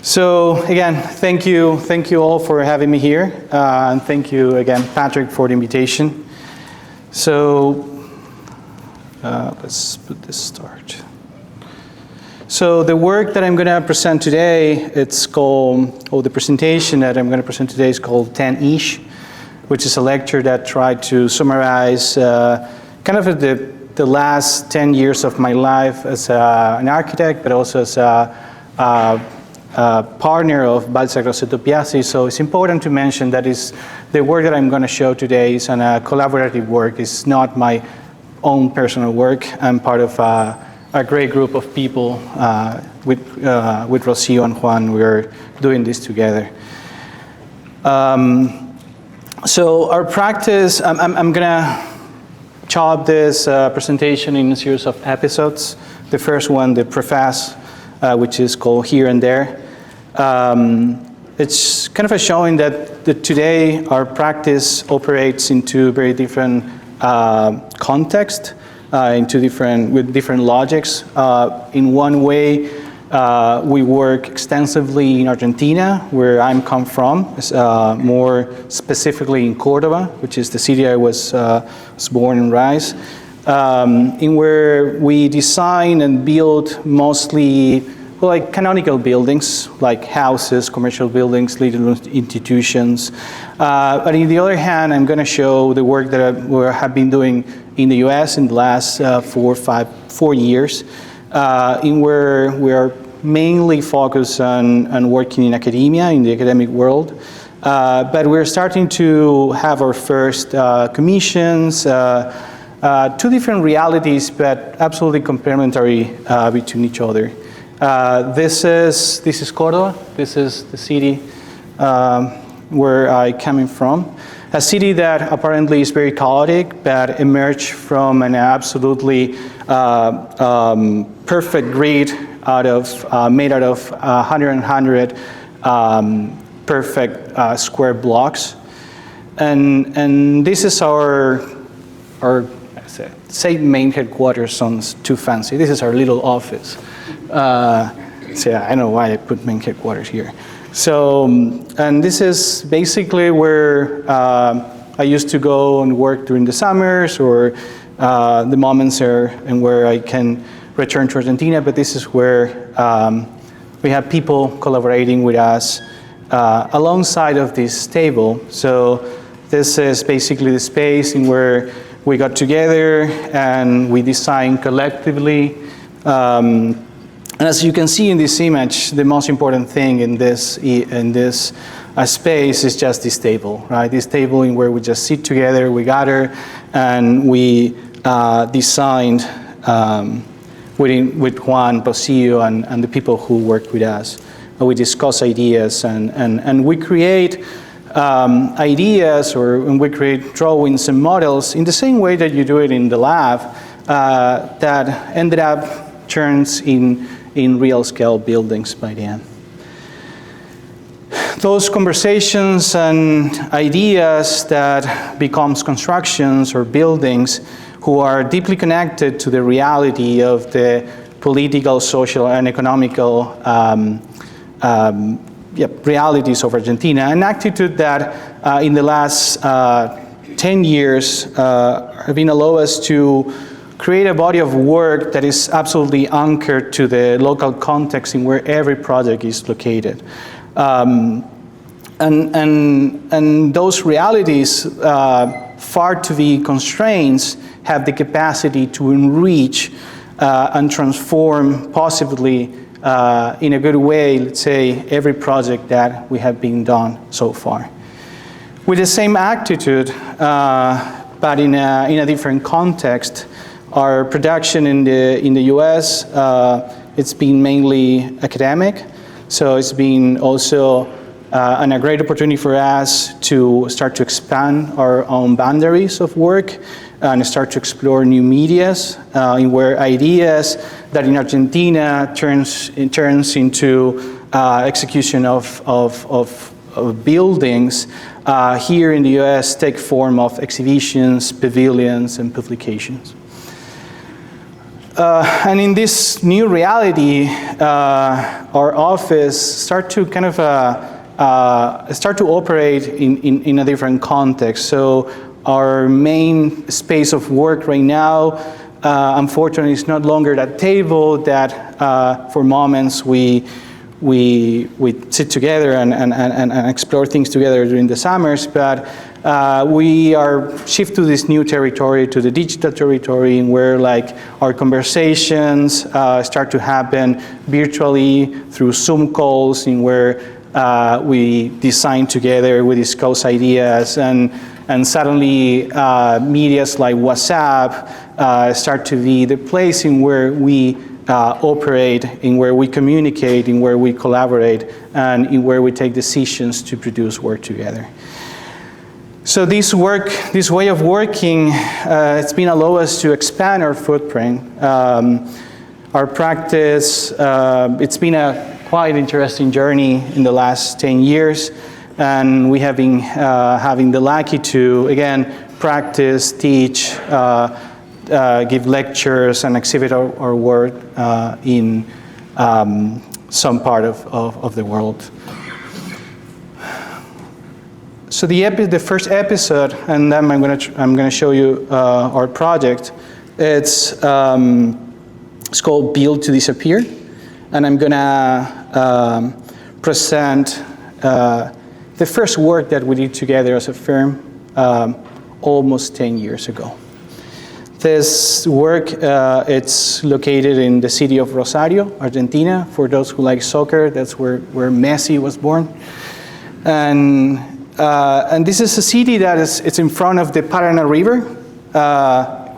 So again, thank you all for having me here, and thank you again, Patrick, for the invitation. So let's put this start. So the work that I'm going to present today, it's called, or the presentation that I'm going to present today is called 10-ish, which is a lecture that tried to summarize kind of the last 10 years of my life as an architect, but also as a partner of Piazzi. So it's important to mention that the work that I'm going to show today is a collaborative work. It's not my own personal work. I'm part of a great group of people with Rocio and Juan. We're doing this together. So our practice, I'm going to chop this presentation in a series of episodes. The first one, the preface, which is called Here and There. It's kind of a showing that today our practice operates into very different contexts, with different logics. In one way, we work extensively in Argentina, where I'm come from, more specifically in Córdoba, which is the city I was born and raised, in where we design and build mostly like canonical buildings, like houses, commercial buildings, legal institutions. But on the other hand, I'm going to show the work that we have been doing in the US in the last 4 years, in where we are mainly focused on working in academia, in the academic world. But we're starting to have our first commissions, two different realities, but absolutely complementary between each other. This is Córdoba. This is the city where I coming from. A city that apparently is very chaotic, but emerged from an absolutely perfect grid made out of 100 perfect square blocks. And this is our say main headquarters sounds too fancy. This is our little office. So yeah, I don't know why I put main headquarters here. So, and this is basically where I used to go and work during the summers or the moments and where I can return to Argentina, but this is where we have people collaborating with us alongside of this table. So this is basically the space in where we got together and we designed collectively. And as you can see in this image, the most important thing in this space is just this table, right? This table in where we just sit together, we gather, and we designed with Juan, Rocio, and the people who work with us. We discuss ideas and we create ideas and we create drawings and models in the same way that you do it in the lab that ended up turns in real scale buildings by the end. Those conversations and ideas that becomes constructions or buildings who are deeply connected to the reality of the political, social, and economical realities of Argentina, an attitude that in the last 10 years have been allowed us to create a body of work that is absolutely anchored to the local context in where every project is located. And those realities, far to the constraints, have the capacity to enrich and transform possibly in a good way, let's say, every project that we have been done so far. With the same attitude, but in a different context, our production in the US, it's been mainly academic, so it's been also a great opportunity for us to start to expand our own boundaries of work and start to explore new medias in where ideas that in Argentina turns into execution of buildings here in the US take form of exhibitions, pavilions, and publications. And in this new reality, our office start to kind of start to operate in a different context. So our main space of work right now, unfortunately, is not longer that table that for moments we sit together and explore things together during the summers, but we are shift to this new territory, to the digital territory, where like our conversations start to happen virtually through Zoom calls, in where we design together, we discuss ideas, and suddenly medias like WhatsApp start to be the place in where we operate, in where we communicate, in where we collaborate, and in where we take decisions to produce work together. So this way of working, it's been allowed us to expand our footprint. Our practice, it's been a quite interesting journey in the last 10 years, and we have been having the lucky to, again, practice, teach, give lectures, and exhibit our work in some part of the world. So the first episode, and then I'm going to show you our project. It's called Build to Disappear, and I'm going to present the first work that we did together as a firm almost 10 years ago. This work, it's located in the city of Rosario, Argentina. For those who like soccer, that's where Messi was born. And this is a city that it's in front of the Paraná River,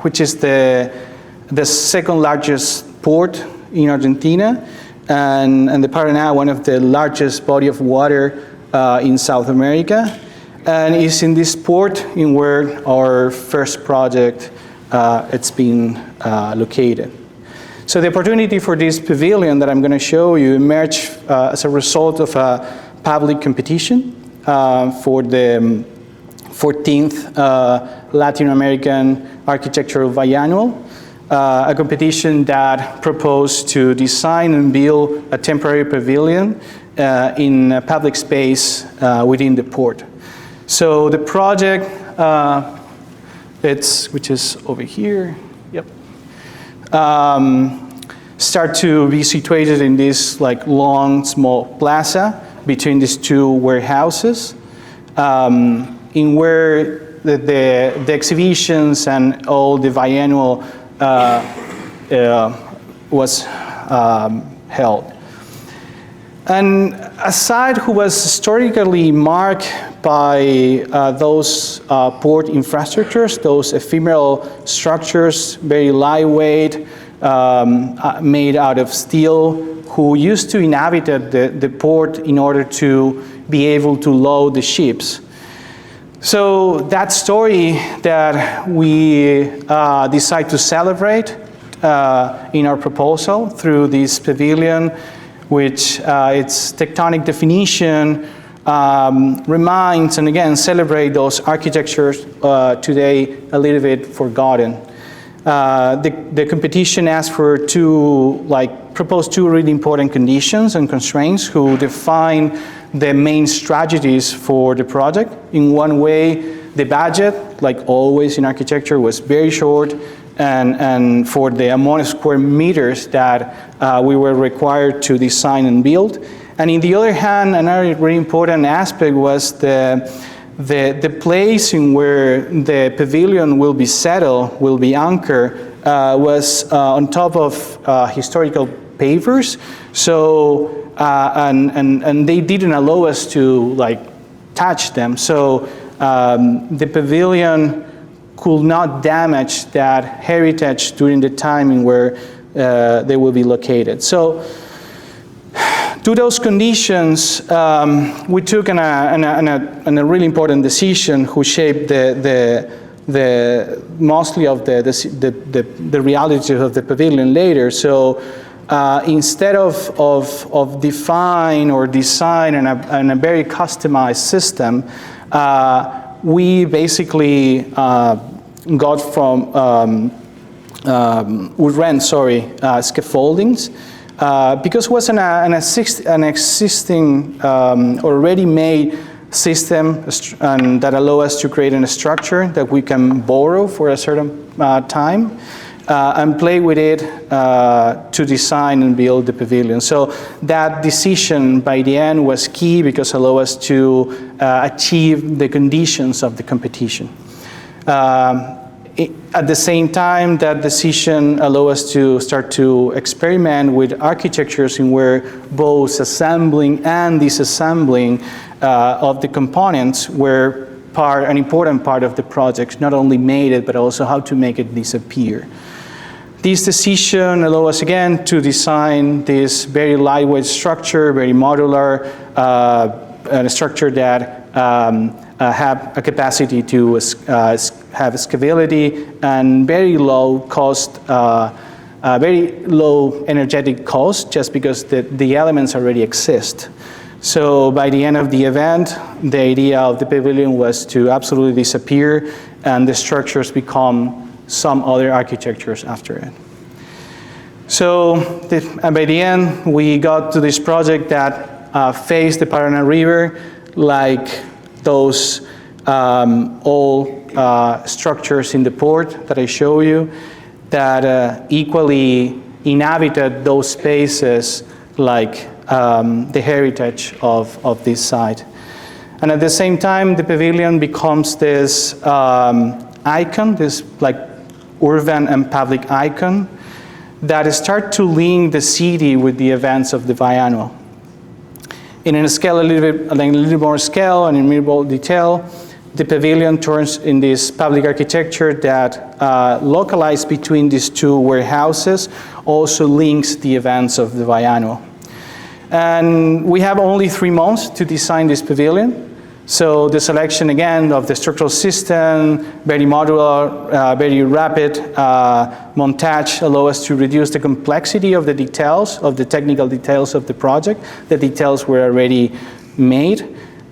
which is the second largest port in Argentina, and the Paraná, one of the largest body of water in South America. And it's in this port in where our first project it's been located. So the opportunity for this pavilion that I'm going to show you emerged as a result of a public competition for the 14th Latin American Architectural Biennial, a competition that proposed to design and build a temporary pavilion in a public space within the port. So the project, which is over here, yep, start to be situated in this like long, small plaza between these two warehouses, in where the exhibitions and all the biennial was held. And a site who was historically marked by those port infrastructures, those ephemeral structures, very lightweight, made out of steel, who used to inhabit the port in order to be able to load the ships. So that story that we decide to celebrate in our proposal through this pavilion, which its tectonic definition reminds and again celebrate those architectures today a little bit forgotten. The competition asked for proposed two really important conditions and constraints who define the main strategies for the project. In one way, the budget, like always in architecture, was very short, and for the amount of square meters that we were required to design and build. And in the other hand, another really important aspect was the place in where the pavilion will be settled, will be anchored, was on top of historical pavers. So and they didn't allow us to touch them. So the pavilion could not damage that heritage during the time in where they will be located. So to those conditions, we took a really important decision who shaped the mostly of the realities of the pavilion later. So instead of define or design in a very customized system, we basically got from scaffoldings, because it was an existing already made system and that allow us to create a structure that we can borrow for a certain time and play with it to design and build the pavilion. So that decision by the end was key because it allowed us to achieve the conditions of the competition. At the same time, that decision allowed us to start to experiment with architectures in where both assembling and disassembling of the components were an important part of the project, not only made it, but also how to make it disappear. This decision allowed us again to design this very lightweight structure, very modular, a structure that have a capacity to have scalability and very low cost, very low energetic cost, just because the elements already exist. So by the end of the event, the idea of the pavilion was to absolutely disappear and the structures become some other architectures after it. So by the end, we got to this project that faced the Paraná River, like those old structures in the port that I show you, that equally inhabited those spaces like the heritage of this site. And at the same time, the pavilion becomes this icon, this like urban and public icon that start to link the city with the events of the biennial. In a scale a little more scale and in more detail, the pavilion turns in this public architecture that localized between these two warehouses also links the events of the biennial. And we have only 3 months to design this pavilion. So the selection again of the structural system, very modular, very rapid montage allow us to reduce the complexity of the details, of the technical details of the project. The details were already made.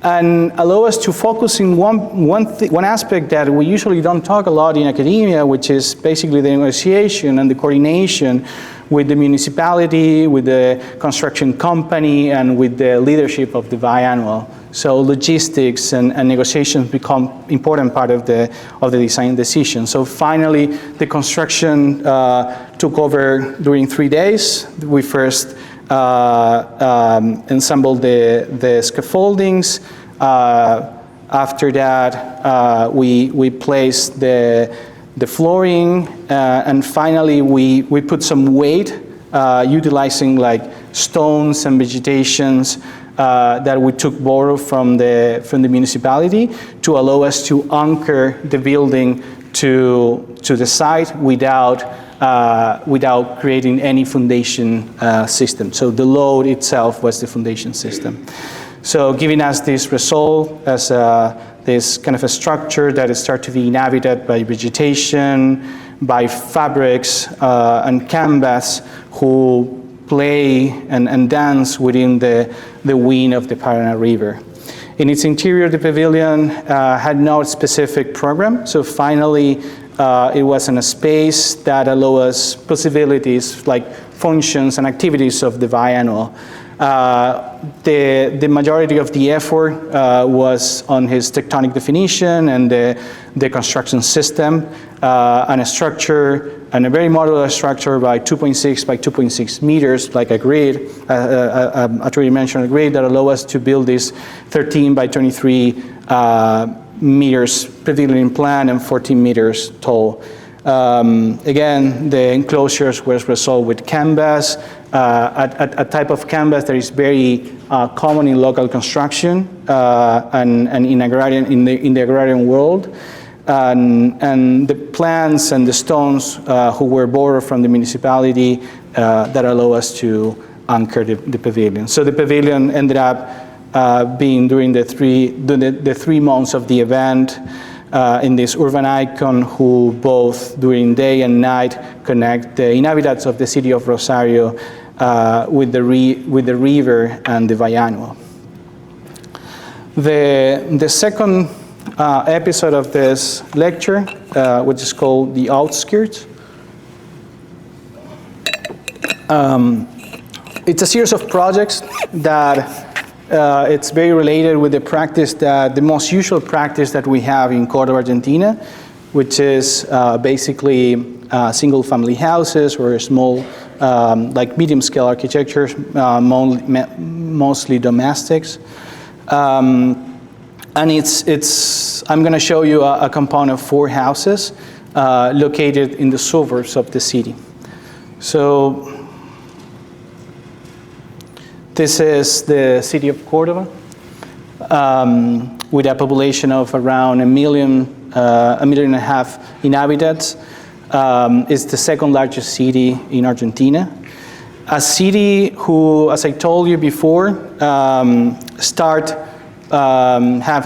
And allow us to focus in one aspect that we usually don't talk a lot in academia, which is basically the negotiation and the coordination with the municipality, with the construction company, and with the leadership of the biannual. So logistics and negotiations become important part of the design decision. So finally, the construction took over during 3 days. We first assembled the scaffoldings. After that, we placed the flooring, and finally we put some weight, utilizing like stones and vegetations that we borrow from the municipality to allow us to anchor the building to the site without creating any foundation system. So the load itself was the foundation system. So giving us this result as this kind of a structure that starts to be inhabited by vegetation, by fabrics and canvas who play and dance within the wind of the Paraná River. In its interior, the pavilion had no specific program, so finally it was in a space that allowed us possibilities like functions and activities of the biannual. The majority of the effort was on his tectonic definition and the construction system, and a structure, and a very modular structure by 2.6 by 2.6 meters, like a grid, a three-dimensional grid that allow us to build this 13 by 23 meters pavilion plan and 14 meters tall. Again, the enclosures was resolved with canvas, a type of canvas that is very common in local construction and in the agrarian world. And the plants and the stones who were borrowed from the municipality that allow us to anchor the pavilion. So the pavilion ended up being during the 3 months of the event in this urban icon who both during day and night connect the inhabitants of the city of Rosario with the river and the biannual. The second episode of this lecture, which is called The Outskirts. It's a series of projects that it's very related with the practice that the most usual practice that we have in Córdoba, Argentina, which is basically single-family houses or small, like medium-scale architectures, mostly domestics. And I'm going to show you a compound of 4 houses located in the suburbs of the city. So this is the city of Córdoba, with a population of around 1.5 million inhabitants. It's the second largest city in Argentina. A city who, as I told you before, have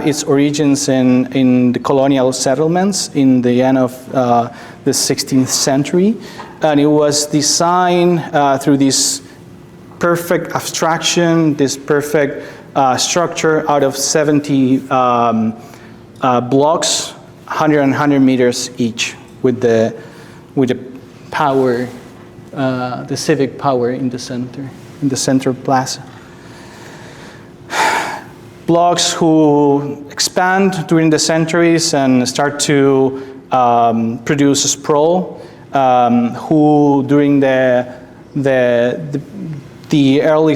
its origins in the colonial settlements in the end of the 16th century. And it was designed through this perfect abstraction, this perfect structure out of 70 blocks, 100 and 100 meters each, with the power, the civic power in the center plaza. Blocks who expand during the centuries and start to produce sprawl, who during the early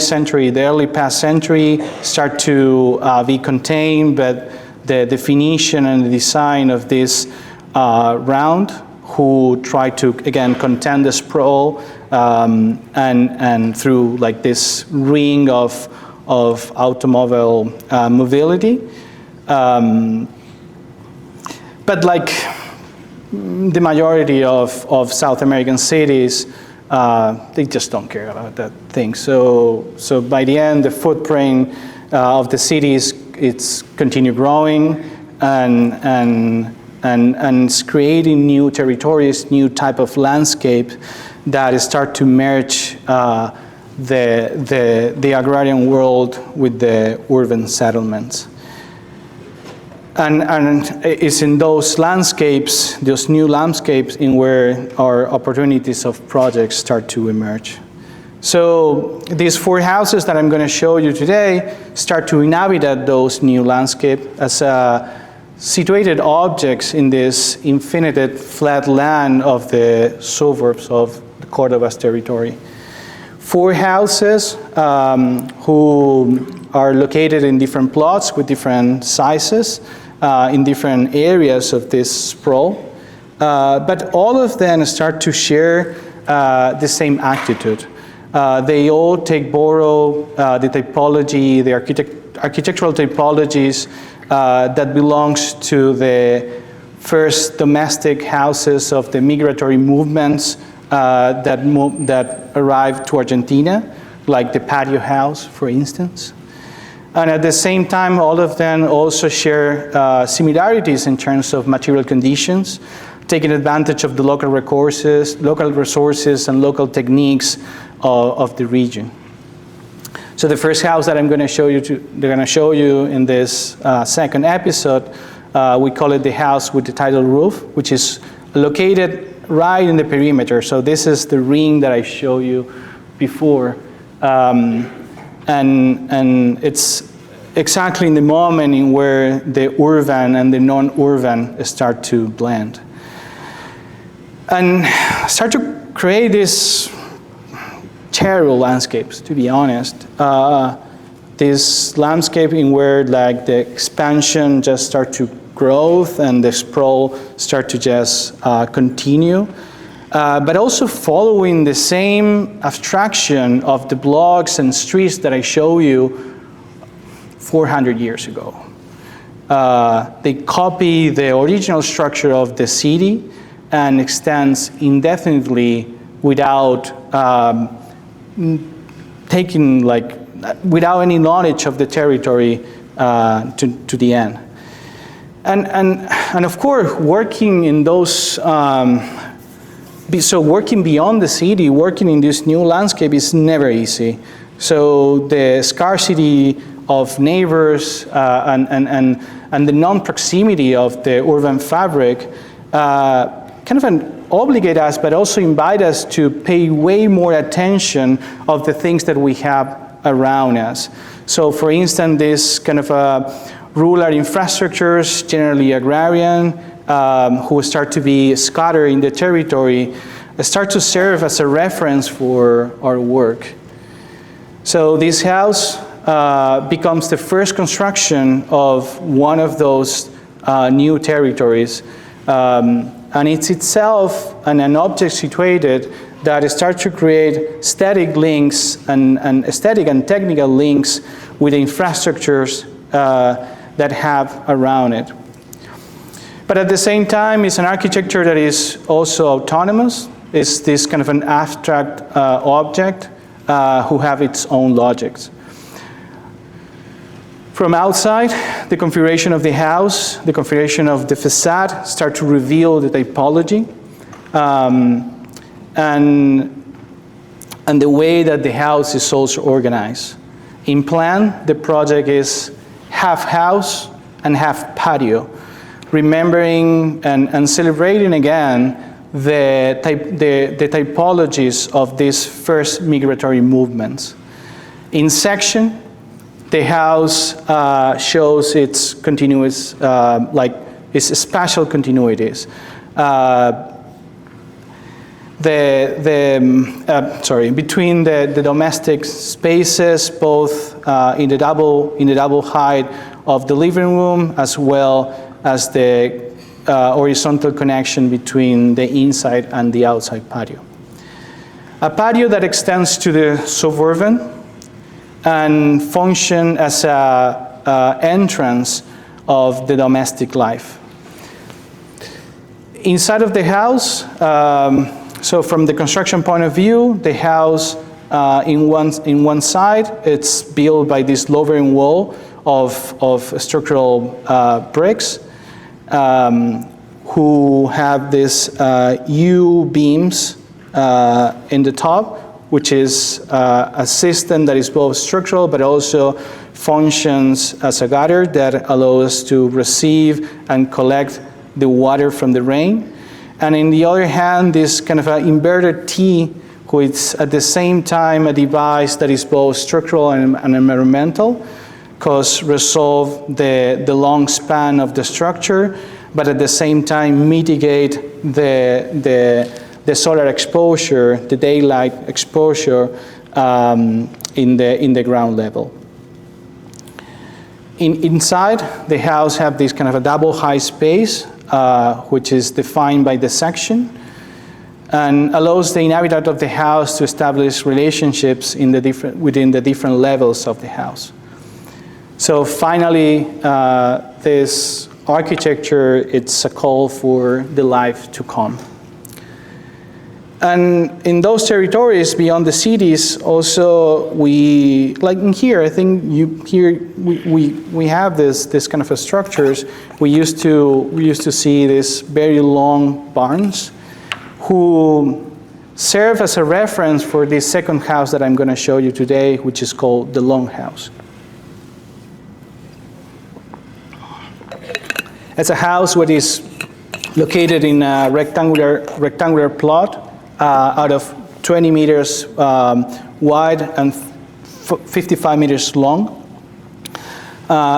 past century start to be contained, but the definition and the design of this round, who try to again contain the sprawl and through like this ring of automobile mobility. But like the majority of South American cities, they just don't care about that thing. So by the end, the footprint of the cities, it's continue growing and it's creating new territories, new type of landscape that start to merge the agrarian world with the urban settlements. And it's in those landscapes, those new landscapes, in where our opportunities of projects start to emerge. So these 4 houses that I'm going to show you today start to inhabit those new landscapes as situated objects in this infinite flat land of the suburbs of Córdoba's territory. 4 houses who are located in different plots with different sizes, in different areas of this sprawl, but all of them start to share the same attitude. They all borrow the typology, the architectural typologies that belongs to the first domestic houses of the migratory movements that arrived to Argentina, like the patio house, for instance. And at the same time, all of them also share similarities in terms of material conditions, taking advantage of the local resources and local techniques of the region. So the first house that I'm going to show you in this second episode, we call it the house with the tiled roof, which is located right in the perimeter. So this is the ring that I showed you before. And it's exactly in the moment in where the urban and the non-urban start to blend. And start to create these terrible landscapes, to be honest. This landscape in where like the expansion just start to growth and the sprawl start to just continue. But also following the same abstraction of the blocks and streets that I showed you 400 years ago. They copy the original structure of the city and extends indefinitely without without any knowledge of the territory to the end. And of course, working in those so working beyond the city, working in this new landscape is never easy. So the scarcity of neighbors and the non-proximity of the urban fabric kind of obligate us, but also invite us to pay way more attention of the things that we have around us. So for instance, this kind of rural infrastructures, generally agrarian, who start to be scattered in the territory, start to serve as a reference for our work. So this house becomes the first construction of one of those new territories. And it's itself an object situated that starts to create static links and aesthetic and technical links with the infrastructures that have around it. But at the same time, it's an architecture that is also autonomous. It's this kind of an abstract object who have its own logics. From outside, the configuration of the house, the configuration of the facade start to reveal the typology and the way that the house is also organized. In plan, the project is half house and half patio, remembering and celebrating again the typologies of these first migratory movements. In section, the house shows its continuous, its spatial continuities. Between the domestic spaces, both in the double height of the living room, as well as the horizontal connection between the inside and the outside patio. A patio that extends to the suburban and function as an entrance of the domestic life. Inside of the house, so from the construction point of view, the house in one side, it's built by this lowering wall of structural bricks who have this U-beams in the top, which is a system that is both structural but also functions as a gutter that allows us to receive and collect the water from the rain. And in the other hand, this kind of an inverted T, which is at the same time a device that is both structural and environmental, because resolve the long span of the structure, but at the same time mitigate the solar exposure, the daylight exposure in the ground level. Inside, the house have this kind of a double high space, which is defined by the section, and allows the inhabitant of the house to establish relationships within the different levels of the house. So finally, this architecture, it's a call for the life to come. And in those territories beyond the cities, also we, like in here, I think we have this kind of a structures. We used to see these very long barns, who serve as a reference for this second house that I'm going to show you today, which is called the Longhouse. It's a house that is located in a rectangular plot. Out of 20 meters wide and 55 meters long,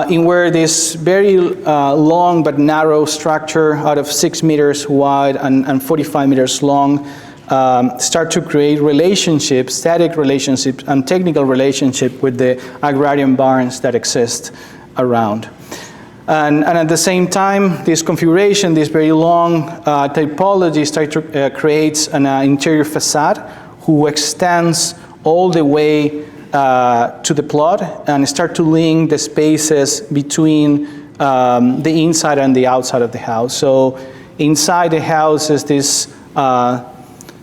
in where this very long but narrow structure out of 6 meters wide and 45 meters long start to create relationships, static relationships and technical relationship with the agrarian barns that exist around. And at the same time, this configuration, this very long typology creates an interior facade who extends all the way to the plot and start to link the spaces between the inside and the outside of the house. So inside the house is this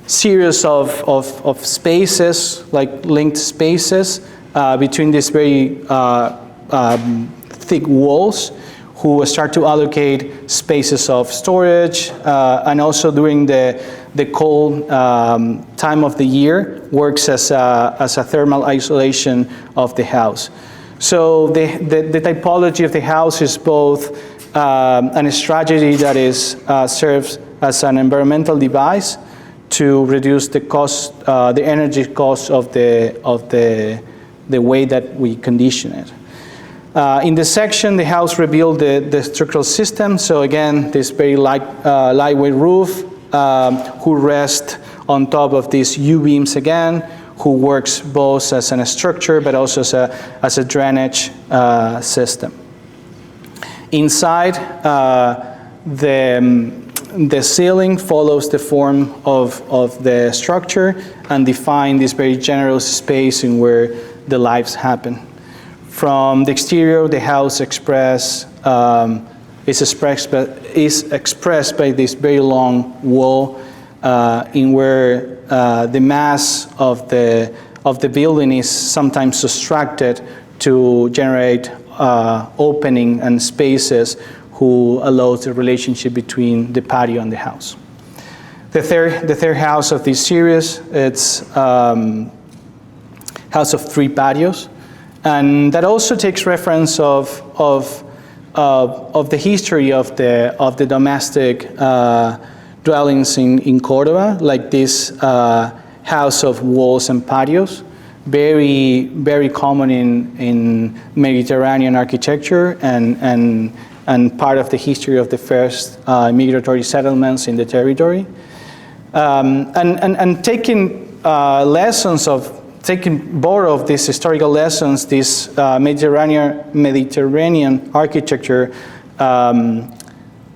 series of spaces, like linked spaces between these very thick walls, who start to allocate spaces of storage, and also during the cold time of the year works as a thermal isolation of the house. So the typology of the house is both a strategy that is serves as an environmental device to reduce the cost, the energy cost of the way that we condition it. In this section, the house revealed the structural system. So again, this very lightweight roof, who rests on top of these U-beams again, who works both as a structure but also as a drainage system. Inside, the ceiling follows the form of the structure and defines this very generous space in where the lives happen. From the exterior, the house is expressed by this very long wall in where the mass of the building is sometimes subtracted to generate opening and spaces who allows the relationship between the patio and the house. The third house of this series, it's house of 3 patios, and that also takes reference of the history of the domestic dwellings in Córdoba, like this house of walls and patios, very, very common in Mediterranean architecture and part of the history of the first migratory settlements in the territory. And taking borrow of these historical lessons, this Mediterranean architecture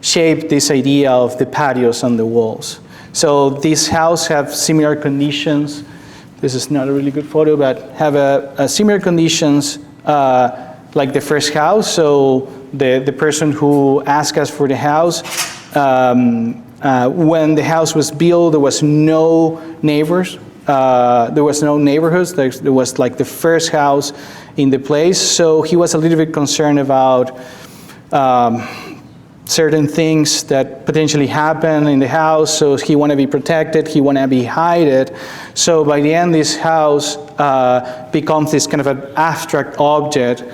shaped this idea of the patios and the walls. So these houses have similar conditions. This is not a really good photo, but have a similar conditions like the first house. So the person who asked us for the house, when the house was built, there was no neighbors. There was no neighborhoods. There was like the first house in the place. So he was a little bit concerned about certain things that potentially happen in the house. So he wanted to be protected. He wanted to be hidden. So by the end, this house becomes this kind of an abstract object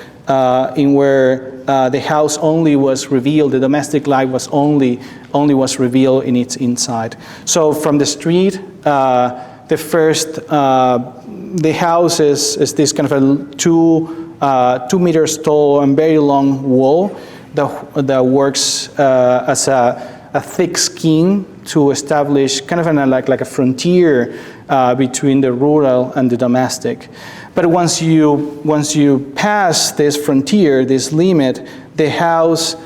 in where the house only was revealed. The domestic life was only was revealed in its inside. So from the street, the house is this kind of a 2 meters tall and very long wall that works as a thick skin to establish kind of like a frontier between the rural and the domestic. But once you pass this frontier, this limit, the house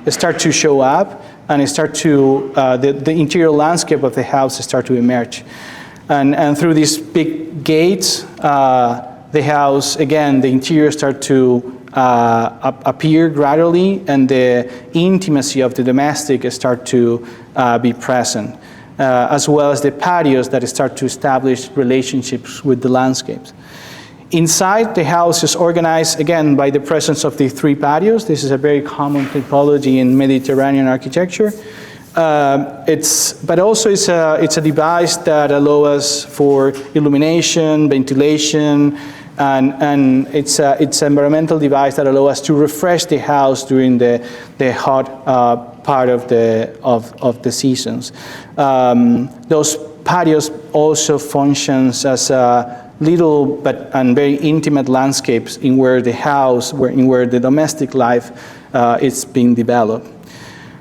start to show up, and the interior landscape of the house start to emerge. And through these big gates, the house, again, the interior start to appear gradually, and the intimacy of the domestic start to be present, as well as the patios that start to establish relationships with the landscapes. Inside, the house is organized, again, by the presence of the 3 patios. This is a very common typology in Mediterranean architecture. But also it's a device that allows us for illumination, ventilation, and it's an environmental device that allows us to refresh the house during the hot part of the seasons. Those patios also functions as little and very intimate landscapes in where the house, where the domestic life is being developed.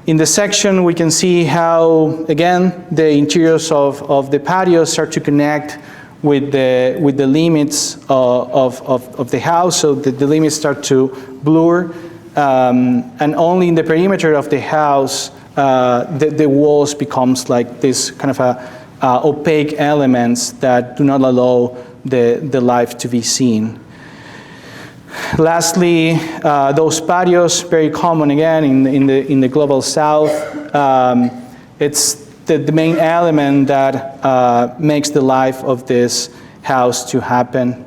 In the section, we can see how, again, the interiors of the patios start to connect with the limits of the house, so the limits start to blur, and only in the perimeter of the house, the walls becomes like this kind of opaque elements that do not allow the life to be seen. Lastly, those patios, very common again in the global south. It's the main element that makes the life of this house to happen.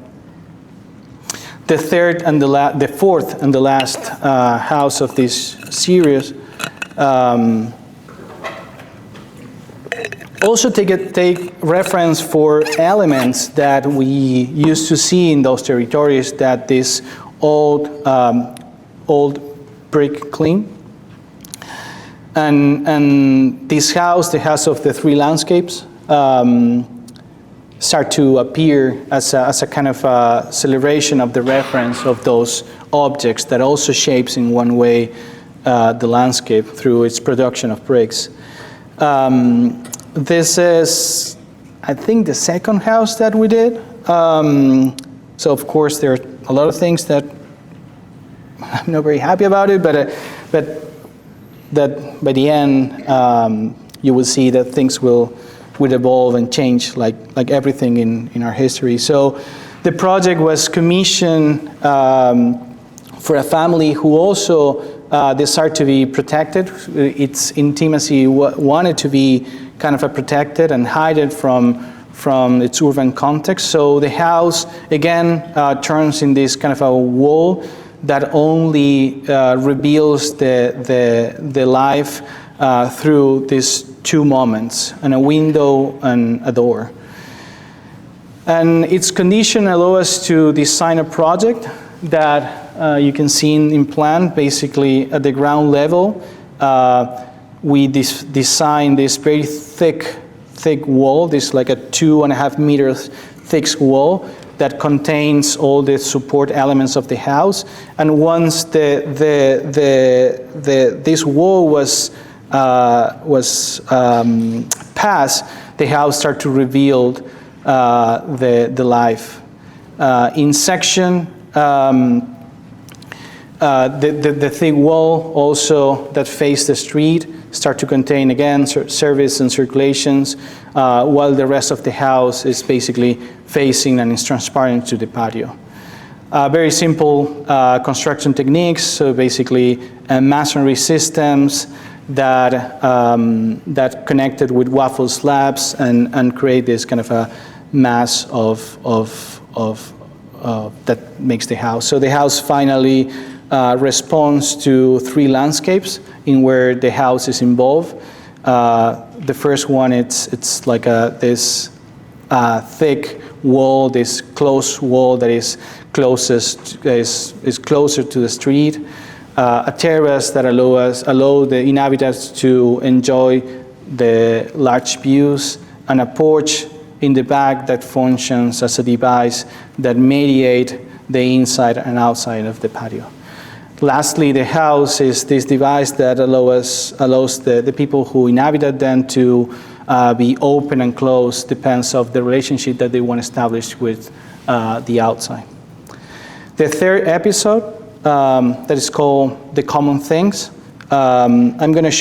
The fourth and the last house of this series also take reference for elements that we used to see in those territories that this old brick clean. And this house, the house of the three landscapes, start to appear as a kind of a celebration of the reference of those objects that also shapes in one way the landscape through its production of bricks. This is, I think, the second house that we did. So of course there are a lot of things that I'm not very happy about it, but that by the end you will see that things will evolve and change like everything in our history. So the project was commissioned for a family who also desired to be protected. Its intimacy wanted to be kind of protected and hidden from its urban context. So the house again turns in this kind of a wall that only reveals the life through these two moments, and a window and a door. And its condition allows us to design a project that you can see in plan. Basically, at the ground level, we design this very thick wall, this like a 2.5 meters thick wall that contains all the support elements of the house. And once this wall was passed, the house started to reveal the life. In section, the thick wall also that face the street start to contain again service and circulations, while the rest of the house is basically facing and is transparent to the patio. Very simple construction techniques, so basically masonry systems that connected with waffle slabs and create this kind of a mass of that makes the house. So the house finally responds to three landscapes in where the house is involved. The first one, it's like this thick wall, this closed wall that is closer to the street. A terrace that allow the inhabitants to enjoy the large views, and a porch in the back that functions as a device that mediate the inside and outside of the patio. Lastly, the house is this device that allows the people who inhabit them to be open and closed, depends of the relationship that they want to establish with the outside. The third episode that is called The Common Things. I'm going to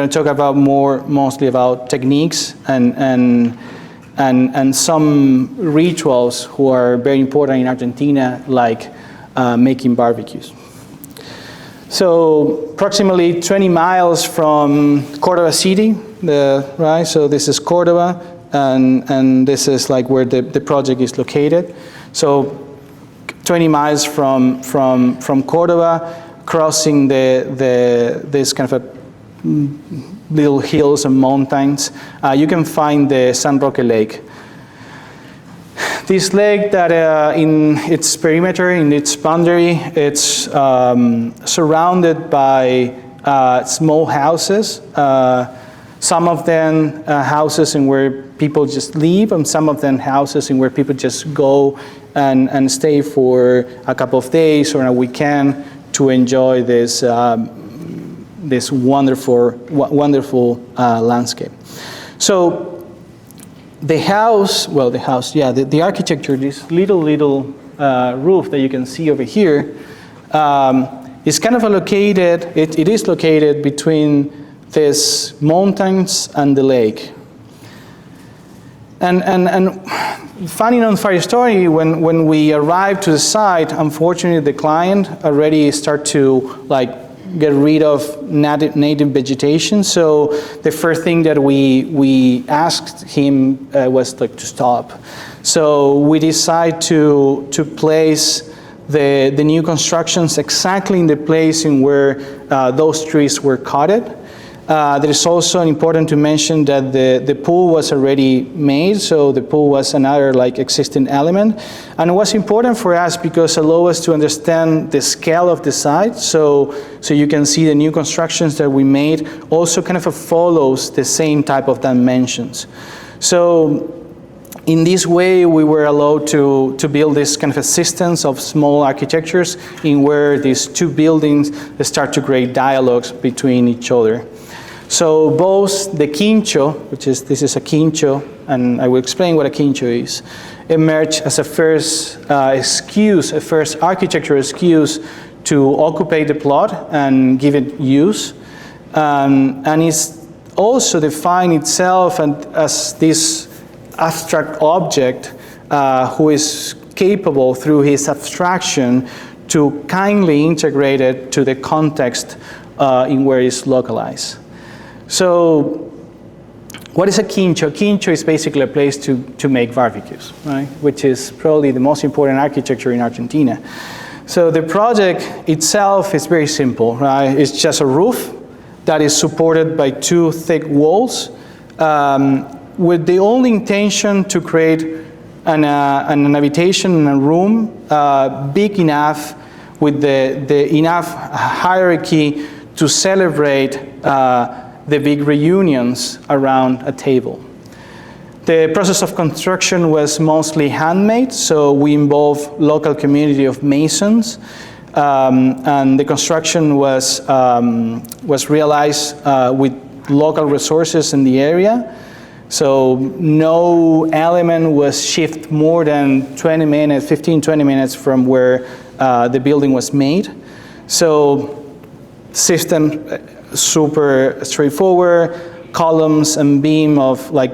talk about mostly about techniques and some rituals who are very important in Argentina, like making barbecues. So approximately 20 miles from Córdoba city, right? So this is Córdoba, and this is like where the project is located. So 20 miles from Córdoba, crossing this kind of a little hills and mountains, you can find the San Roque Lake. This lake that in its perimeter, in its boundary, it's surrounded by small houses. Some of them houses in where people just live, and some of them houses in where people just go and stay for a couple of days or a weekend to enjoy this wonderful landscape. So the architecture, this little roof that you can see over here, is kind of located. It is located between these mountains and the lake. And funny enough, for your story, when we arrived to the site, unfortunately the client already started to get rid of native vegetation. So the first thing that we asked him was to stop. So we decided to place the new constructions exactly in the place in where those trees were cutted. There is also important to mention that the pool was already made, so the pool was another like existing element. And it was important for us because it allowed us to understand the scale of the site. So you can see the new constructions that we made also kind of follows the same type of dimensions. So in this way, we were allowed to build this kind of a systems of small architectures in where these two buildings start to create dialogues between each other. So both the quincho, this is a quincho, and I will explain what a quincho is, emerged as a first a first architectural excuse to occupy the plot and give it use, and it's also defined itself as this abstract object who is capable through his abstraction to kindly integrate it to the context in where it's localized. So what is a quincho? A quincho is basically a place to make barbecues, right? Which is probably the most important architecture in Argentina. So the project itself is very simple, right? It's just a roof that is supported by two thick walls with the only intention to create an habitation, a room big enough with the enough hierarchy to celebrate the big reunions around a table. The process of construction was mostly handmade, so we involved local community of masons, and the construction was realized with local resources in the area. So no element was shifted more than 20 minutes, 15, 20 minutes from where the building was made. So system super straightforward, columns and beam of like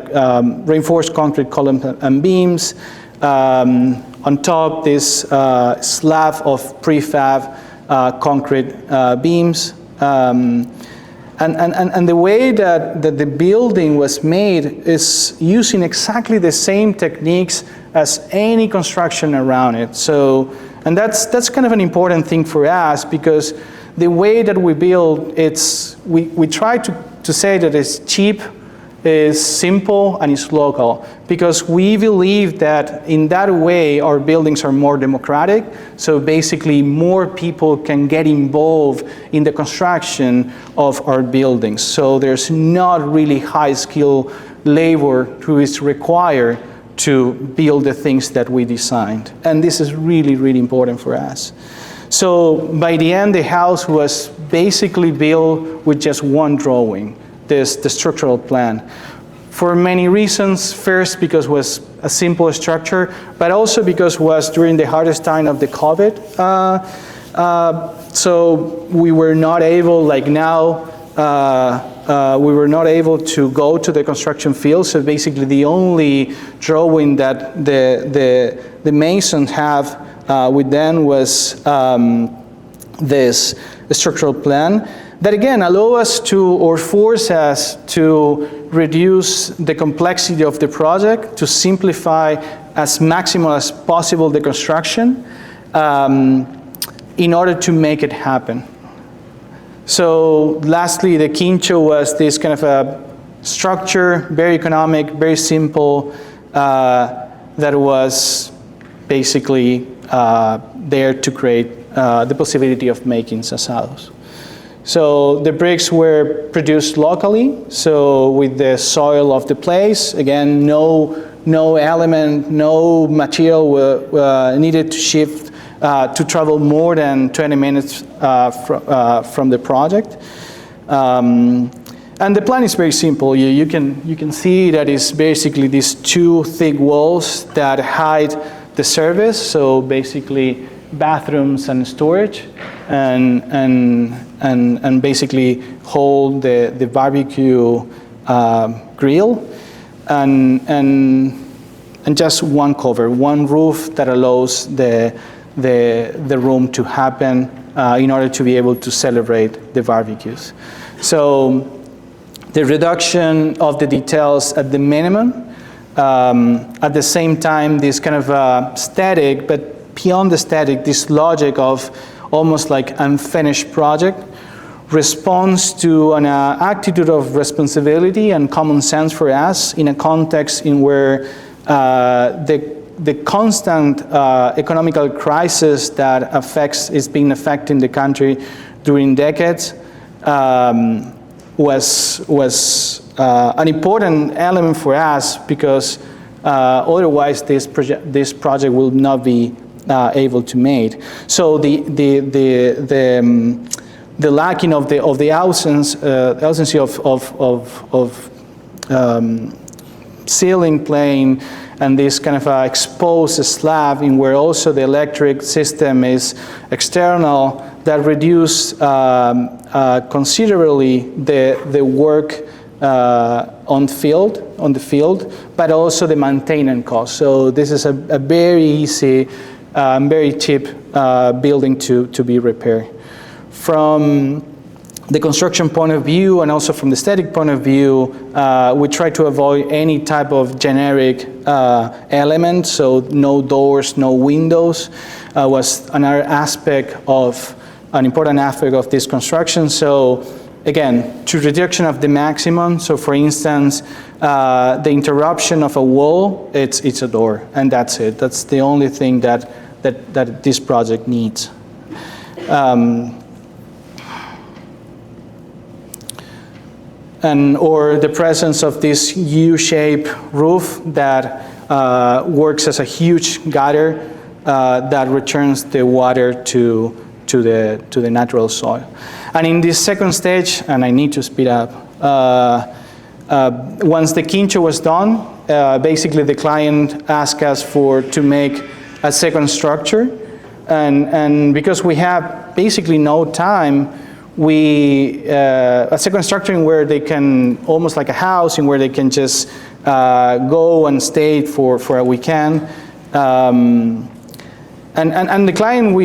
reinforced concrete columns and beams. On top, this slab of prefab concrete beams. And the way that the building was made is using exactly the same techniques as any construction around it. So, and that's kind of an important thing for us because the way that we build, we try to say that it's cheap, is simple, and it's local, because we believe that in that way our buildings are more democratic, so basically more people can get involved in the construction of our buildings. So there's not really high skill labor who is required to build the things that we designed. And this is really, really important for us. So by the end, the house was basically built with just one drawing, the structural plan. For many reasons. First, because it was a simple structure, but also because it was during the hardest time of the COVID. So we were not able, like now, we were not able to go to the construction field. So basically the only drawing that the masons have with them was this structural plan that again allow us to, or force us to reduce the complexity of the project, to simplify as maximal as possible the construction in order to make it happen. So lastly, the quincho was this kind of a structure, very economic, very simple, that was basically there to create the possibility of making asados. So the bricks were produced locally, so with the soil of the place. Again, no element, no material needed to shift to travel more than 20 minutes from the project. And the plan is very simple. You can see that it's basically these two thick walls that hide the service. So basically bathrooms and storage, and basically hold the barbecue grill, and just one cover, one roof that allows the room to happen in order to be able to celebrate the barbecues. So the reduction of the details at the minimum, at the same time this kind of static, but beyond the static, this logic of almost like unfinished project, responds to an attitude of responsibility and common sense for us in a context in where the constant economical crisis that is being affecting the country during decades was an important element for us, because otherwise this project will not be able to made. So the lacking of the absence of ceiling plane and this kind of exposed slab, in where also the electric system is external, that reduce considerably the work on the field, but also the maintenance cost. So this is a very easy, very cheap building to be repaired. From the construction point of view and also from the aesthetic point of view, we try to avoid any type of generic element, so no doors, no windows, was another an important aspect of this construction. So again, to reduction of the maximum, so for instance, the interruption of a wall, it's a door, and that's it. That's the only thing that this project needs. Or the presence of this U-shaped roof that works as a huge gutter that returns the water to the natural soil. And in this second stage, and I need to speed up, once the quincho was done, basically the client asked us to make a second structure, and because we have basically no time, a second structure in where they can, almost like a house, in where they can just go and stay for a weekend. And the client,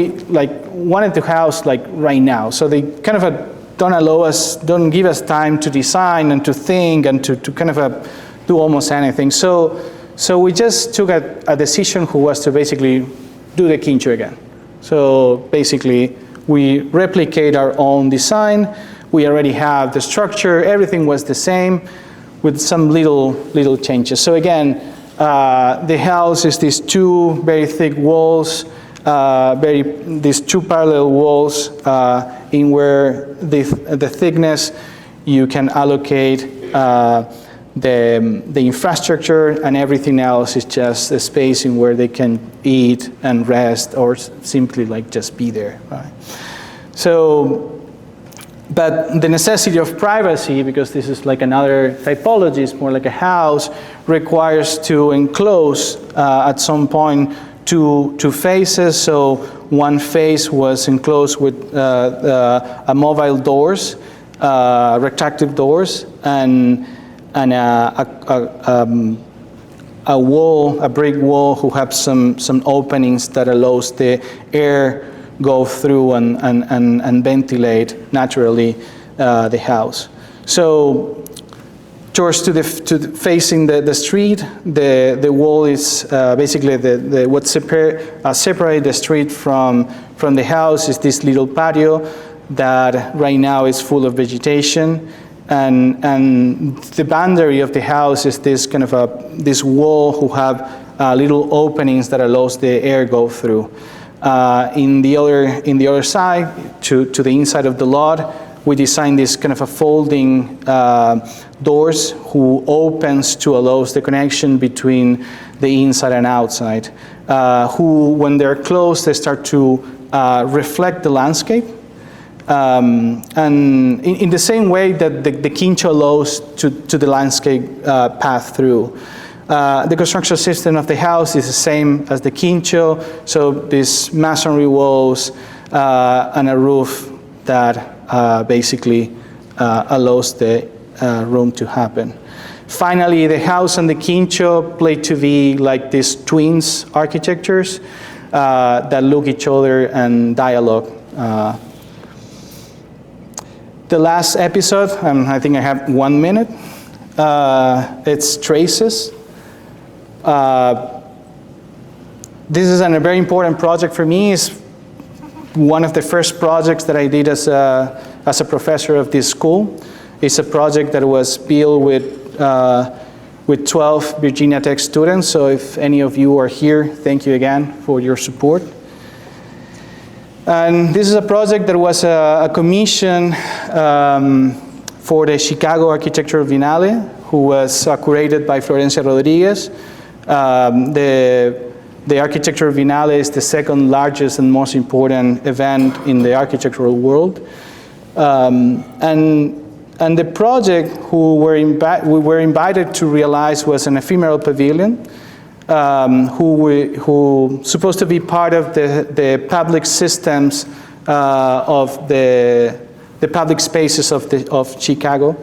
wanted the house right now. So they kind of don't give us time to design and to think and to kind of do almost anything. So we just took a decision who was to basically do the quincho again. So basically, we replicate our own design. We already have the structure. Everything was the same with some little changes. So again, the house is these two very thick walls, these two parallel walls in where the thickness you can allocate the infrastructure, and everything else is just a space in where they can eat and rest, or simply just be there. Right? So, but the necessity of privacy, because this is another typology, it's more like a house, requires to enclose at some point two faces. So one face was enclosed with a mobile doors, retractive doors, and a wall, a brick wall, who have some openings that allows the air go through and ventilate naturally the house. So towards facing the street, the wall is basically what separate the street from the house is this little patio that right now is full of vegetation. And the boundary of the house is this kind of this wall who have little openings that allows the air go through. In the other side, to the inside of the lot, we designed this kind of a folding doors who opens to allows the connection between the inside and outside. Who, when they're closed, they start to reflect the landscape. And in the same way that the quincho allows to the landscape path through. The construction system of the house is the same as the quincho, so these masonry walls and a roof that basically allows the room to happen. Finally, the house and the quincho play to be like these twins architectures that look each other and dialogue. The last episode, and I think I have 1 minute, it's traces. This is a very important project for me. It's one of the first projects that I did as a as a professor of this school. It's a project that was built with 12 Virginia Tech students, so if any of you are here, thank you again for your support. And this is a project that was a commission for the Chicago Architectural Biennale, who was curated by Florencia Rodriguez. The Architectural Biennale is the second largest and most important event in the architectural world. And the project we were invited to realize was an ephemeral pavilion, who supposed to be part of the public systems of the public spaces of Chicago.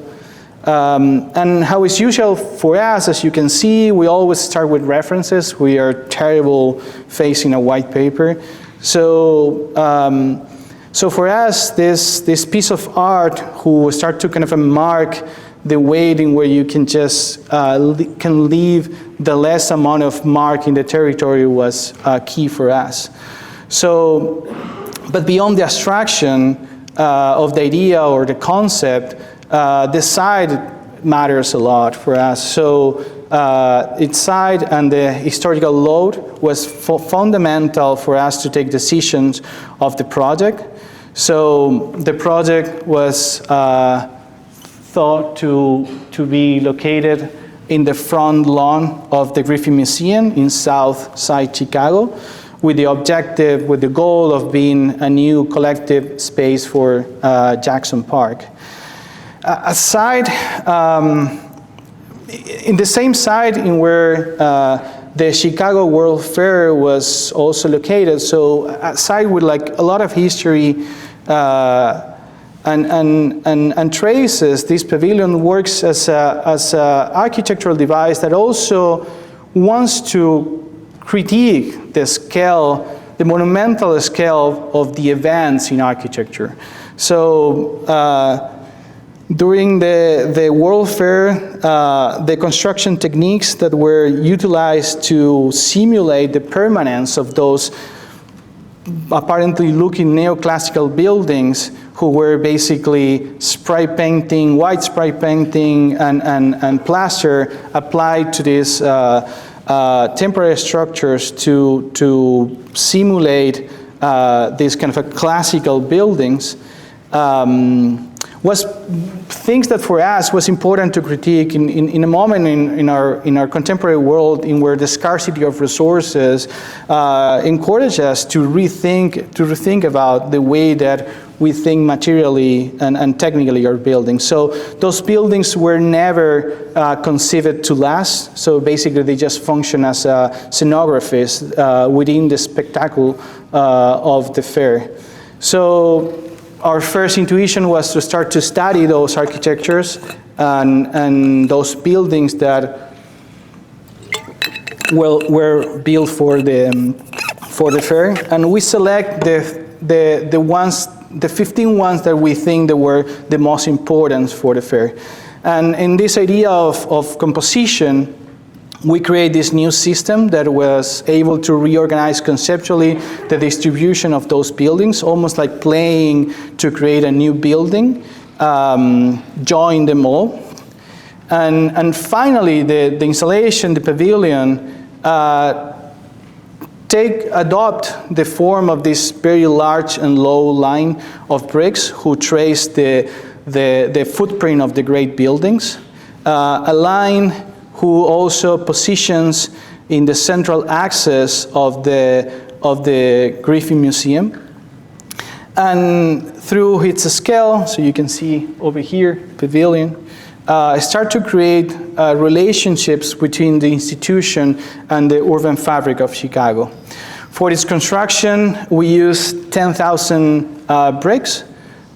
And how it's usual for us, as you can see, we always start with references. We are terrible facing a white paper. So for us, this piece of art, who start to kind of mark the way in where you can just can leave the less amount of mark in the territory, was key for us. So, but beyond the abstraction of the idea or the concept, the site matters a lot for us. So its site and the historical load was fundamental for us to take decisions of the project. So the project was thought to be located in the front lawn of the Griffith Museum in South Side Chicago, with the objective, with the goal of being a new collective space for Jackson Park. Aside, in the same site in where the Chicago World Fair was also located, so a site with like a lot of history and traces, this pavilion works as a architectural device that also wants to critique the scale, the monumental scale of the events in architecture. So during the World Fair, the construction techniques that were utilized to simulate the permanence of those apparently looking neoclassical buildings, who were basically spray painting, white spray painting and plaster applied to these temporary structures to simulate these kind of classical buildings, was things that for us was important to critique in a moment in our contemporary world in where the scarcity of resources encourage us to rethink about the way that we think materially and technically our buildings. So those buildings were never conceived to last. So basically they just function as scenographies within the spectacle of the fair. So our first intuition was to start to study those architectures and those buildings that were built for the fair, and we select the 15 ones that we think that were the most important for the fair. And in this idea of composition, we create this new system that was able to reorganize conceptually the distribution of those buildings, almost like playing to create a new building, join them all. And finally, the installation, the pavilion, adopt the form of this very large and low line of bricks who trace the footprint of the great buildings. A line who also positions in the central axis of the Griffith Museum. And through its scale, so you can see over here, pavilion, start to create relationships between the institution and the urban fabric of Chicago. For its construction, we used 10,000 bricks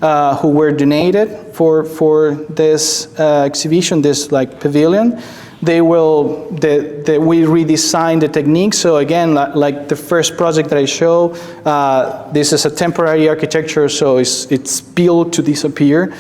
who were donated for this exhibition, this like pavilion. We redesigned the technique. So again, like the first project that I show, this is a temporary architecture, so it's built to disappear.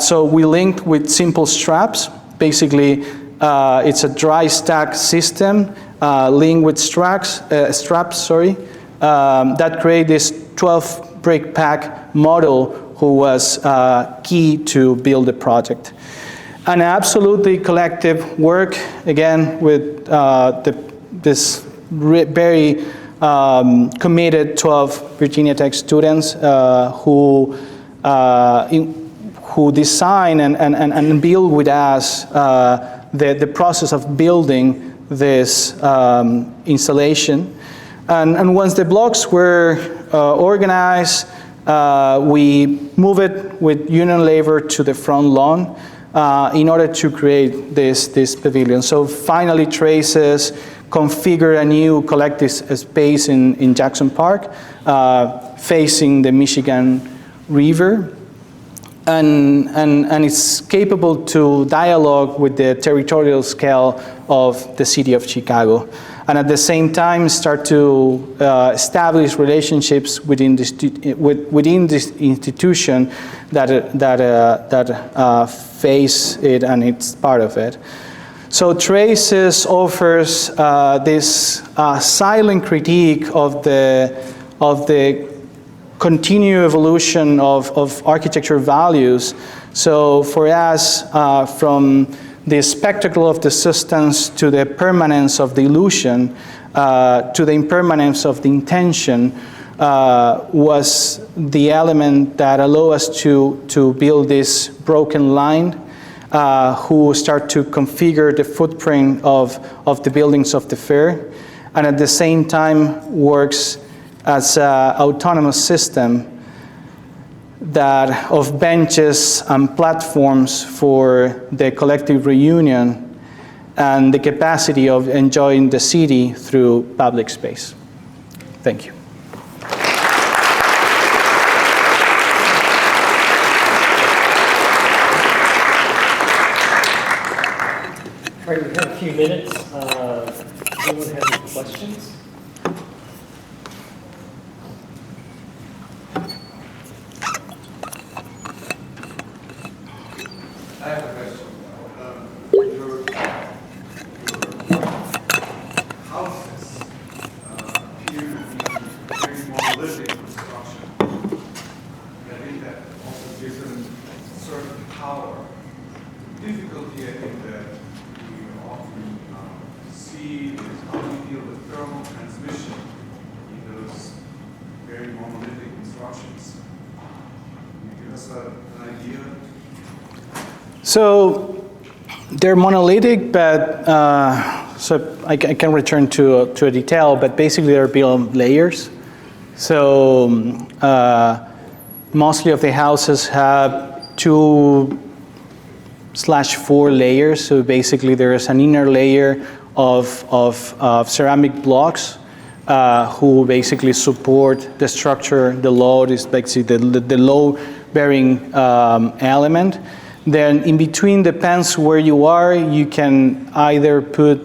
So we linked with simple straps. Basically, it's a dry stack system linked with straps, that create this 12 brick pack model who was key to build the project. An absolutely collective work, again, with this very committed 12 Virginia Tech students who design and build with us the process of building this installation. And once the blocks were organized, we move it with union labor to the front lawn in order to create this pavilion. So finally Traces configure a new collective space in Jackson Park, facing the Michigan River. And it's capable to dialogue with the territorial scale of the city of Chicago. And at the same time start to establish relationships within this institution that face it and it's part of it. So Traces offers this silent critique of the continued evolution of architecture values. So for us, from the spectacle of the substance to the permanence of the illusion, to the impermanence of the intention, was the element that allowed us to build this broken line, who start to configure the footprint of the buildings of the fair, and at the same time works as an autonomous system of benches and platforms for the collective reunion and the capacity of enjoying the city through public space. Thank you. All right, we have a few minutes. Does anyone have any questions? I have a question. Your houses appear to be very monolithic construction. I think that also gives them certain power. Difficulty, I think, that we often see is how do you deal with thermal transmission in those very monolithic constructions. Can you give us an idea? So they're monolithic, but so I can return to a detail, but basically they're built on layers. So mostly of the houses have 2/4 layers. So basically there is an inner layer of ceramic blocks who basically support the structure. The load is basically the load-bearing element. Then in between, depends where you are, you can either put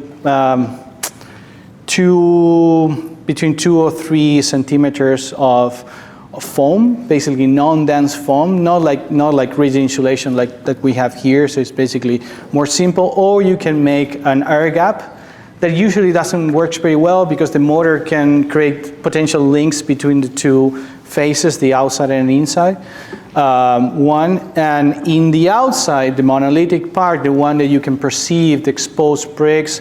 between 2 or 3 centimeters of foam, basically non-dense foam, not like rigid insulation like that we have here, so it's basically more simple. Or you can make an air gap that usually doesn't work very well because the motor can create potential links between the two faces, the outside and the inside. And in the outside, the monolithic part, the one that you can perceive, the exposed bricks,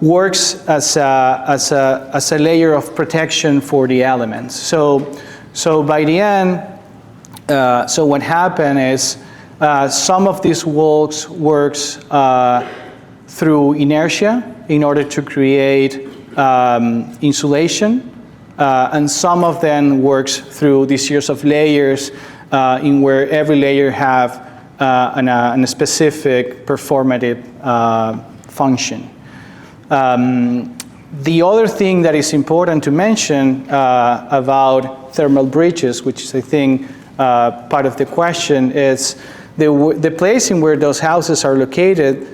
works as a layer of protection for the elements. So by the end, so what happened is some of these walls works through inertia in order to create insulation. And some of them works through these series of layers in where every layer have a specific performative function. The other thing that is important to mention about thermal bridges, which is I think part of the question, is the place in where those houses are located.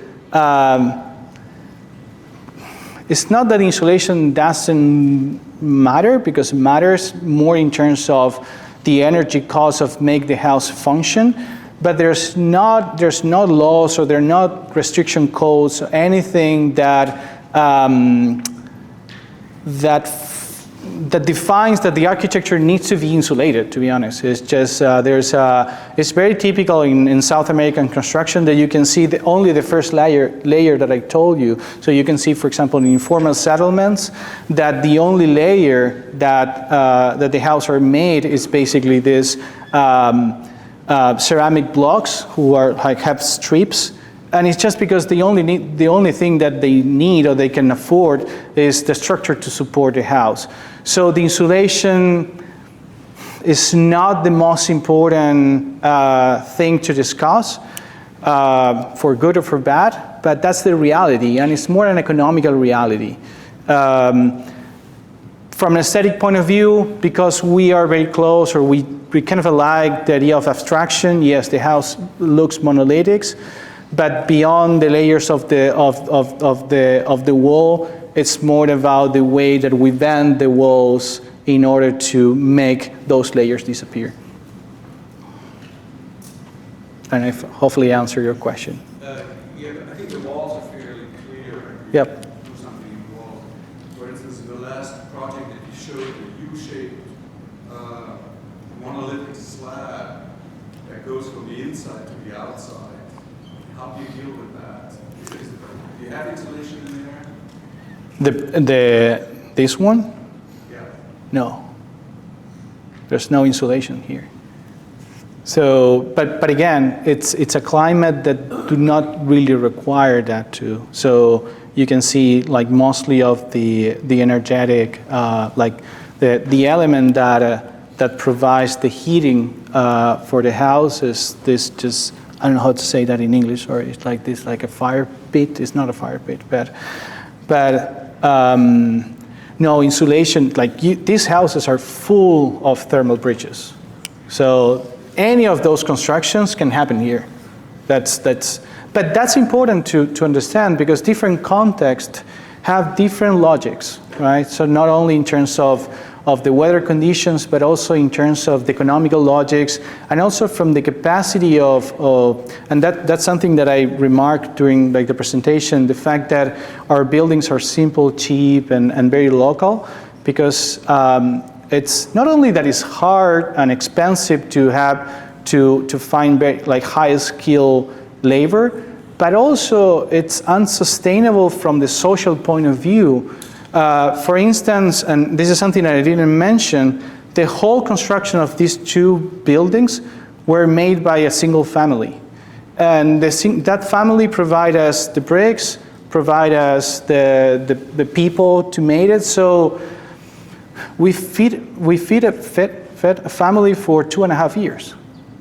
It's not that insulation doesn't matter, because it matters more in terms of the energy cost of make the house function, but there's not laws or there are not restriction codes or anything that that defines that the architecture needs to be insulated, to be honest. It's just, it's very typical in South American construction that you can see only the first layer that I told you. So you can see, for example, in informal settlements, that the only layer that the houses are made is basically this ceramic blocks who are have strips. And it's just because the only thing that they need or they can afford is the structure to support the house. So the insulation is not the most important thing to discuss, for good or for bad, but that's the reality, and it's more an economical reality. From an aesthetic point of view, because we are very close, or we kind of like the idea of abstraction, yes, the house looks monolithic. But beyond the layers of the wall, it's more about the way that we bend the walls in order to make those layers disappear. And I hopefully answer your question. Yeah, I think the walls are fairly clear. Yep. Do something in the walls. For instance, in the last project that you showed, the U-shaped monolithic slab that goes from the inside to the outside. How do you deal with that? Do you have insulation in there? This one? Yeah. No. There's no insulation here. So, but again, it's a climate that do not really require that too. So you can see like mostly of the energetic, like the element that provides the heating for the house is this just. I don't know how to say that in English, or it's like this, like a fire pit. It's not a fire pit, but no insulation. Like these houses are full of thermal bridges, so any of those constructions can happen here. But that's important to understand, because different contexts have different logics, right? So not only in terms of the weather conditions, but also in terms of the economical logics, and also from the capacity and that's something that I remarked during like the presentation, the fact that our buildings are simple, cheap, and very local, because it's not only that it's hard and expensive to have to find very like high skill labor, but also it's unsustainable from the social point of view. For instance, and this is something that I didn't mention, the whole construction of these two buildings were made by a single family. And that family provide us the bricks, provide us the people to make it. So we fed a family for 2.5 years.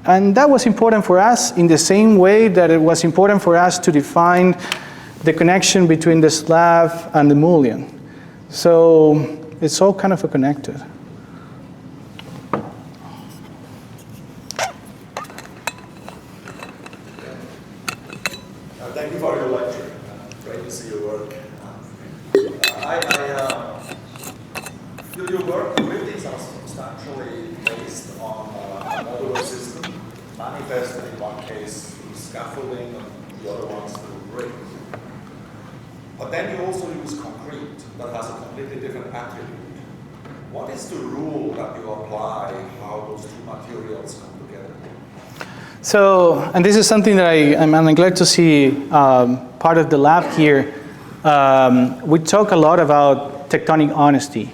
And that was important for us in the same way that it was important for us to define the connection between the slab and the mullion. So it's all kind of connected. Thank you for your lecture. Great to see your work. Your work, the buildings are substantially based on a modular system, manifested in one case through scaffolding, and the other ones through brick. But then you also use concrete that has a completely different attribute. What is the rule that you apply, how those two materials come together? So, and this is something that I'm glad to see part of the lab here. We talk a lot about tectonic honesty.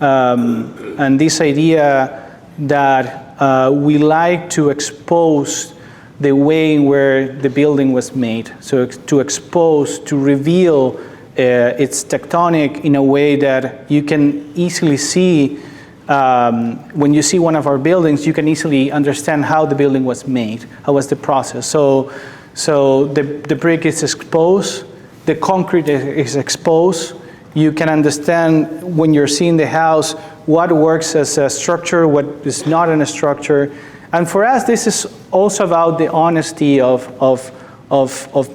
And this idea that we like to expose the way where the building was made. So to expose, to reveal its tectonic in a way that you can easily see. When you see one of our buildings, you can easily understand how the building was made, how was the process. So the brick is exposed, the concrete is exposed. You can understand when you're seeing the house what works as a structure, what is not in a structure. And for us, this is also about the honesty of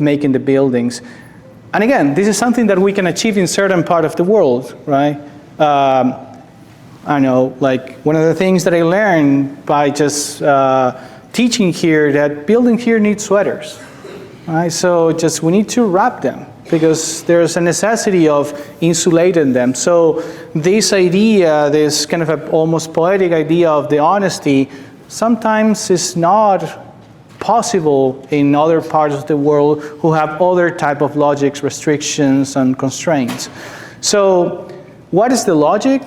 making the buildings. And again, this is something that we can achieve in certain part of the world, right? I know, like one of the things that I learned by just teaching here, that building here needs sweaters, right? So just we need to wrap them, because there's a necessity of insulating them. So this idea, this kind of a almost poetic idea of the honesty, sometimes is not possible in other parts of the world who have other type of logics, restrictions, and constraints. So what is the logic?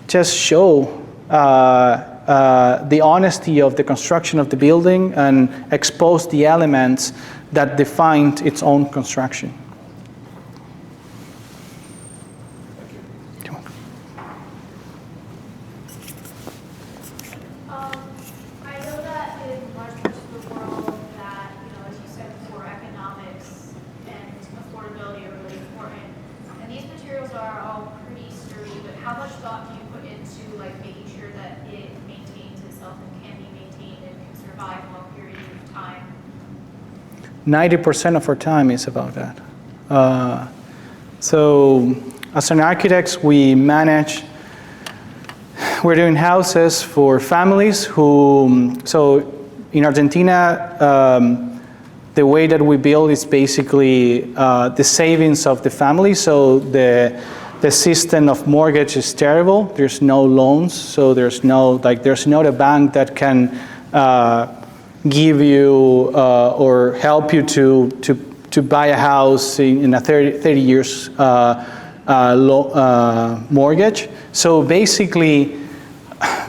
Just show the honesty of the construction of the building and expose the elements that defined its own construction. I know that in large parts of the world that, as you said before, economics and affordability are really important. And these materials are all pretty sturdy, but how much thought do you put into making sure that it maintains itself and can be maintained and can survive long periods of time? 90% of our time is about that. So as an architects, we're doing houses for families who, so in Argentina, the way that we build is basically the savings of the family. So the system of mortgage is terrible. There's no loans, so there's not a bank that can give you or help you to buy a house in a 30 years mortgage. So basically,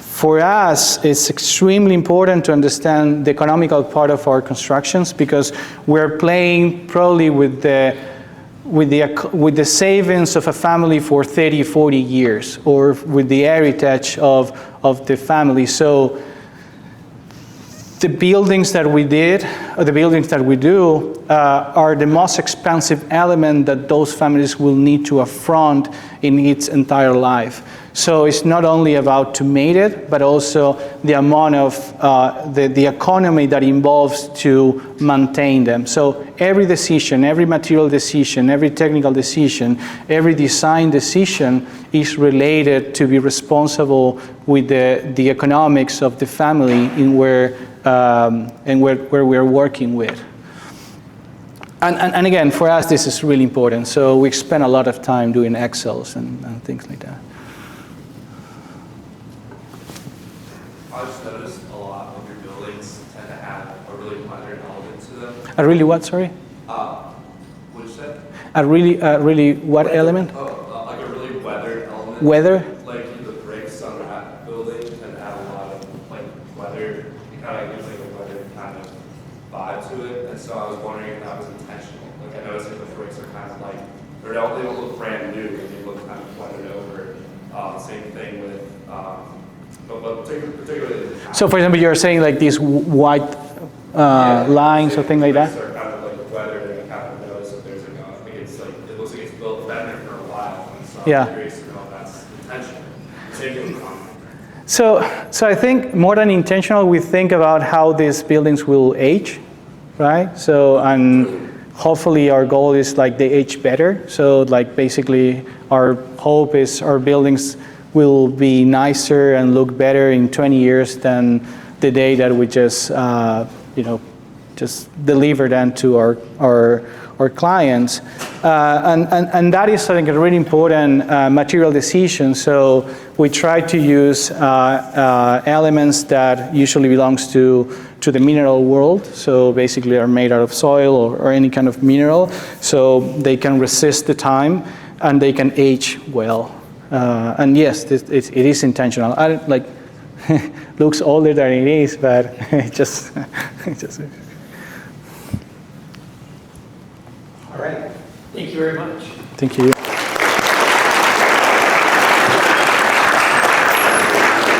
for us, it's extremely important to understand the economical part of our constructions, because we're playing probably with the savings of a family for 30, 40 years, or with the heritage of the family. So the buildings that we did, or the buildings that we do, are the most expensive element that those families will need to affront in its entire life. So it's not only about to make it, but also the amount of the economy that involves to maintain them. So every decision, every material decision, every technical decision, every design decision is related to be responsible with the economics of the family in where we're working with. And again, for us, this is really important. So we spend a lot of time doing Excels and things like that. I just noticed a lot of your buildings tend to have a really weathered element to them. A really what, sorry? What'd you say? A really what element? Oh, like a really weathered element. Weather? Like the bricks on that building tend to have a lot of weather. It kind of gives a weathered kind of vibe to it. And so I was wondering if that was intentional. I noticed that the bricks are kind of they don't look brand new, and they look kind of weathered over. Same thing with. But particularly So, for example, you're saying these white lines or things like that? Are kind of weathered, and I kind of notice that there's it looks like it's built been there for a while, and so I'm curious to know if that's intentional. Same thing with concrete. So I think more than intentional, we think about how these buildings will age, right? So, and hopefully our goal is they age better. So basically our hope is our buildings will be nicer and look better in 20 years than the day that we just just deliver them to our clients. And that is something a really important material decision. So we try to use elements that usually belongs to the mineral world. So basically are made out of soil or any kind of mineral. So they can resist the time and they can age well. And yes, it is intentional. Looks older than it is, but it just. All right. Thank you very much. Thank you.